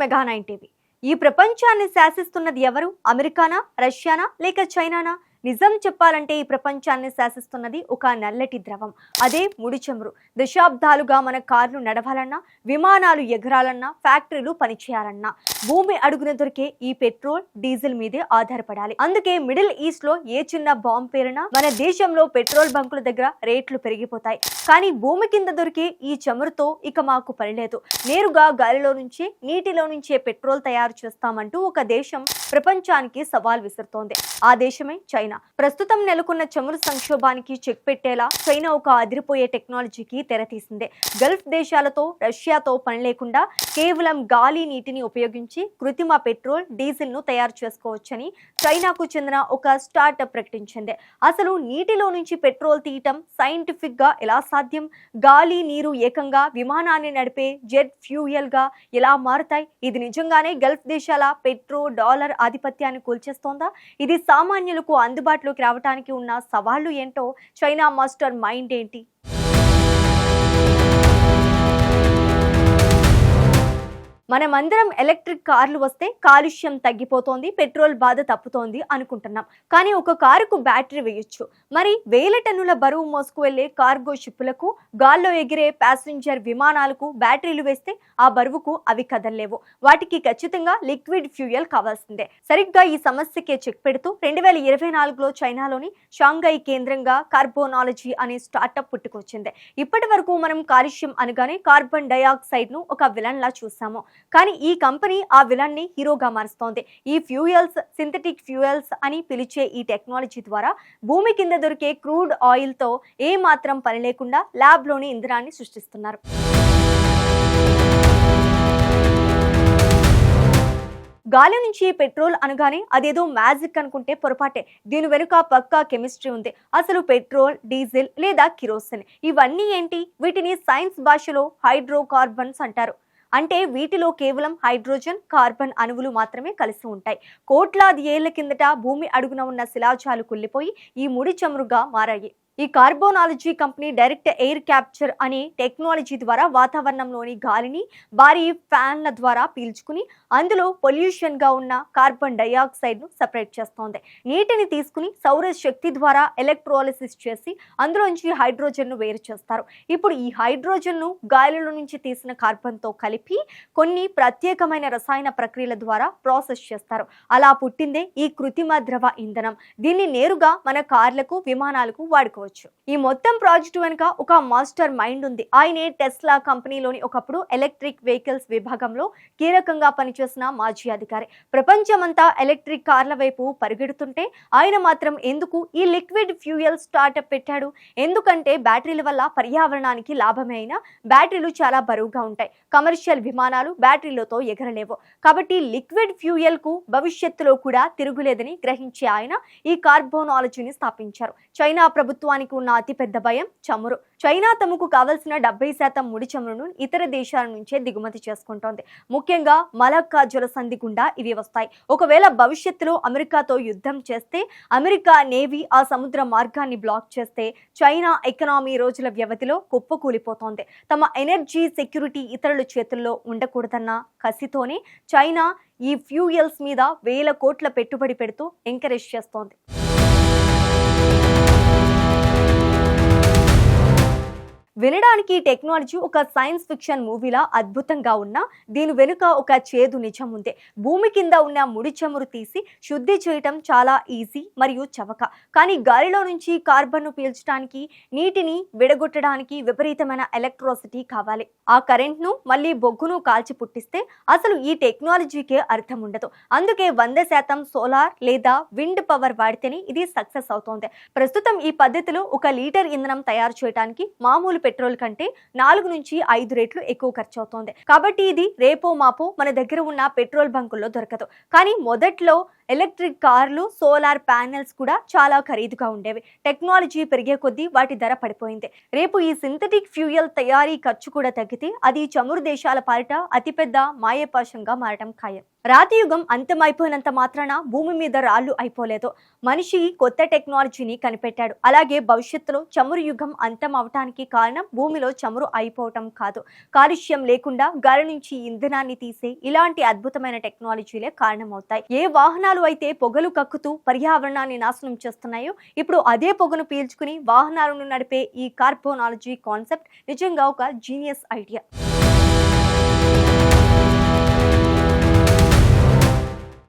Mega 9 TV. ఈ ప్రపంచాన్ని శాసిస్తున్నది ఎవరు? అమెరికానా, రష్యానా లేక చైనానా? నిజం చెప్పాలంటే ఈ ప్రపంచాన్ని శాసిస్తున్నది ఒక నల్లటి ద్రవం. అదే ముడి చమురు. దశాబ్దాలుగా మన కార్లు నడవాలన్నా, విమానాలు ఎగరాలన్నా, ఫ్యాక్టరీలు పనిచేయాలన్నా భూమి అడుగున దొరికే ఈ పెట్రోల్, డీజిల్ మీదే ఆధారపడాలి. అందుకే మిడిల్ ఈస్ట్ లో ఏ చిన్న బాంబు పేరినా మన దేశంలో పెట్రోల్ బంకుల దగ్గర రేట్లు పెరిగిపోతాయి. కానీ భూమి కింద దొరికే ఈ చమురుతో ఇక మాకు పని లేదు. నేరుగా గాలిలో నుంచి, నీటిలో నుంచే పెట్రోల్ తయారు చేస్తామంటూ ఒక దేశం ప్రపంచానికి సవాల్ విసురుతోంది. ఆ దేశమే చైనా. ప్రస్తుతం నెలకొన్న చమురు సంక్షోభానికి చెక్ పెట్టేలా చైనా ఒక అదిరిపోయే టెక్నాలజీకి తెరతీసింది. గల్ఫ్ దేశాలతో, రష్యాతో పని లేకుండా కేవలం గాలి, నీటిని ఉపయోగించి కృత్రిమ పెట్రోల్, డీజిల్ ను తయారు చేసుకోవచ్చని చైనాకు చెందిన ఒక స్టార్టప్ ప్రకటించింది. అసలు నీటిలో నుంచి పెట్రోల్ తీయటం సైంటిఫిక్ గా ఎలా సాధ్యం? గాలి, నీరు ఏకంగా విమానాన్ని నడిపే జెట్ ఫ్యూయల్ గా ఎలా మారుతాయి? ఇది నిజంగానే గల్ఫ్ దేశాల డాలర్ ఆధిపత్యాన్ని కూల్చేస్తోందా? ఇది సామాన్యులకు అందుబాటులోకి రావడానికి ఉన్న సవాళ్లు ఏంటో, చైనా మాస్టర్ మైండ్ ఏంటి? మనమందరం ఎలక్ట్రిక్ కార్లు వస్తే కాలుష్యం తగ్గిపోతోంది, పెట్రోల్ బాధ తప్పుతోంది అనుకుంటున్నాం. కానీ ఒక కారుకు బ్యాటరీ వేయొచ్చు. మరి వేల టన్నుల బరువు మోసుకు వెళ్లే కార్గో షిప్పులకు, గాల్లో ఎగిరే ప్యాసింజర్ విమానాలకు బ్యాటరీలు వేస్తే ఆ బరువుకు అవి కదలలేవు. వాటికి ఖచ్చితంగా లిక్విడ్ ఫ్యూయల్ కావాల్సిందే. సరిగ్గా ఈ సమస్యకే చెక్ పెడుతూ 2024లో చైనాలోని షాంఘై కేంద్రంగా కార్బోనాలజీ అనే స్టార్టప్ పుట్టుకొచ్చింది. ఇప్పటి వరకు మనం కాలుష్యం అనగానే కార్బన్ డయాక్సైడ్ ను ఒక విలన్ లా చూసాము. కానీ ఈ కంపెనీ ఆ విలన్ ని హీరోగా మారుస్తోంది. ఈ ఫ్యూయల్స్, సింథటిక్ ఫ్యూయల్స్ అని పిలిచే ఈ టెక్నాలజీ ద్వారా భూమి కింద దొరికే క్రూడ్ ఆయిల్ తో ఏ మాత్రం పని లేకుండా ల్యాబ్ లోని ఇంధనాన్ని సృష్టిస్తున్నారు. గాలి నుంచి పెట్రోల్ అనగానే అదేదో మ్యాజిక్ అనుకుంటే పొరపాటే. దీని వెనుక పక్కా కెమిస్ట్రీ ఉంది. అసలు పెట్రోల్, డీజిల్ లేదా కిరోసిన్ ఇవన్నీ ఏంటి? వీటిని సైన్స్ భాషలో హైడ్రోకార్బన్స్ అంటారు. అంటే వీటిలో కేవలం హైడ్రోజన్, కార్బన్ అణువులు మాత్రమే కలిసి ఉంటాయి. కోట్లాది ఏళ్ల కిందట భూమి అడుగున ఉన్న శిలాజాలు కుళ్ళిపోయి ఈ ముడి చమురుగా మారాయి. ఈ కార్బోనాలజీ కంపెనీ డైరెక్ట్ ఎయిర్ క్యాప్చర్ అనే టెక్నాలజీ ద్వారా వాతావరణంలోని గాలిని భారీ ఫ్యాన్ల ద్వారా పీల్చుకుని అందులో పొల్యూషన్ గా ఉన్న కార్బన్ డయాక్సైడ్ ను సెపరేట్ చేస్తోంది. నీటిని తీసుకుని సౌర శక్తి ద్వారా ఎలక్ట్రోలిసిస్ చేసి అందులోంచి హైడ్రోజన్ ను వేరు చేస్తారు. ఇప్పుడు ఈ హైడ్రోజన్ ను గాలిలో నుంచి తీసిన కార్బన్ తో కలిపి కొన్ని ప్రత్యేకమైన రసాయన ప్రక్రియల ద్వారా ప్రాసెస్ చేస్తారు. అలా పుట్టిందే ఈ కృత్రిమ ద్రవ ఇంధనం. దీన్ని నేరుగా మన కార్లకు, విమానాలకు వాడుకోవచ్చు. ఈ మొత్తం ప్రాజెక్టు వెనుక ఒక మాస్టర్ మైండ్ ఉంది. ఆయనే టెస్లా కంపెనీలోని ఒకప్పుడు ఎలక్ట్రిక్ వెహికల్స్ విభాగంలో కీలకంగా పనిచేసిన మాజీ అధికారి. ప్రపంచమంతా ఎలక్ట్రిక్ కార్ల వైపు పరిగెడుతుంటే ఆయన మాత్రం ఎందుకు ఈ లిక్విడ్ ఫ్యూయల్ స్టార్టప్ పెట్టాడు? ఎందుకంటే బ్యాటరీల వల్ల పర్యావరణానికి లాభమే అయినా బ్యాటరీలు చాలా బరువుగా ఉంటాయి. కమర్షియల్ విమానాలు బ్యాటరీలతో ఎగరలేవు. కాబట్టి లిక్విడ్ ఫ్యూయల్ కు భవిష్యత్తులో కూడా తిరుగులేదని గ్రహించే ఆయన ఈ కార్బోనాలజీని స్థాపించారు. చైనా ప్రభుత్వానికి ఉన్న అతిపెద్ద భయం చమురు. చైనా తమకు కావలసిన 70% ముడి చమురును ఇతర దేశాల నుంచే దిగుమతి చేసుకుంటోంది. ముఖ్యంగా మలక్కా జలసంధి గుండా ఇవి వస్తాయి. ఒకవేళ భవిష్యత్తులో అమెరికాతో యుద్ధం చేస్తే, అమెరికా నేవీ ఆ సముద్ర మార్గాన్ని బ్లాక్ చేస్తే చైనా ఎకనామీ రోజుల వ్యవధిలో కుప్పకూలిపోతోంది. తమ ఎనర్జీ సెక్యూరిటీ ఇతరుల చేతుల్లో ఉండకూడదన్న కసితోనే చైనా ఈ ఫ్యూయల్స్ మీద వేల కోట్ల పెట్టుబడి పెడుతూ ఎంకరేజ్ చేస్తోంది. వినడానికి టెక్నాలజీ ఒక సైన్స్ ఫిక్షన్ మూవీలా అద్భుతంగా ఉన్నా దీని వెనుక ఒక చేదు నిజం ఉంది. భూమి కింద ఉన్న ముడి చమురు తీసి శుద్ధి చేయటం చాలా ఈజీ మరియు చవక. కానీ గాలిలో నుంచి కార్బన్ ను పీల్చడానికి, నీటిని విడగొట్టడానికి విపరీతమైన ఎలక్ట్రిసిటీ కావాలి. ఆ కరెంట్ ను మళ్ళీ బొగ్గును కాల్చి పుట్టిస్తే అసలు ఈ టెక్నాలజీకే అర్థం ఉండదు. అందుకే 100% సోలార్ లేదా విండ్ పవర్ వాడితేనే ఇది సక్సెస్ అవుతోంది. ప్రస్తుతం ఈ పద్ధతిలో 1 లీటర్ ఇంధనం తయారు చేయడానికి మామూలు పెట్రోల్ కంటే 4 నుంచి 5 రెట్లు ఎక్కువ ఖర్చు అవుతోంది. కాబట్టి ఇది రేపో మాపో మన దగ్గర ఉన్న పెట్రోల్ బంకుల్లో దొరకదు. కానీ మొదట్లో ఎలక్ట్రిక్ కార్లు, సోలార్ ప్యానెల్స్ కూడా చాలా ఖరీదుగా ఉండేవి. టెక్నాలజీ పెరిగే కొద్దీ వాటి ధర పడిపోయింది. రేపు ఈ సింథటిక్ ఫ్యూయల్ తయారీ ఖర్చు కూడా తగ్గితే అది చమురు దేశాల పాలిట అతిపెద్ద మాయపాశంగా మారడం ఖాయం. రాతి యుగం అంతమైపోయినంత మాత్రాన భూమి మీద రాళ్లు అయిపోలేదు. మనిషి కొత్త టెక్నాలజీని కనిపెట్టాడు. అలాగే భవిష్యత్తులో చమురు యుగం అంతం అవటానికి కారణం భూమిలో చమురు అయిపోవటం కాదు, కాలుష్యం లేకుండా గాలి నుంచి ఇంధనాన్ని తీసే ఇలాంటి అద్భుతమైన టెక్నాలజీలే కారణమవుతాయి. ఏ వాహనాలు అయితే పొగలు కక్కుతూ పర్యావరణాన్ని నాశనం చేస్తున్నాయో, ఇప్పుడు అదే పొగను పీల్చుకుని వాహనాలను నడిపే ఈ కార్బోనాలజీ కాన్సెప్ట్ నిజంగా ఒక జీనియస్ ఐడియా.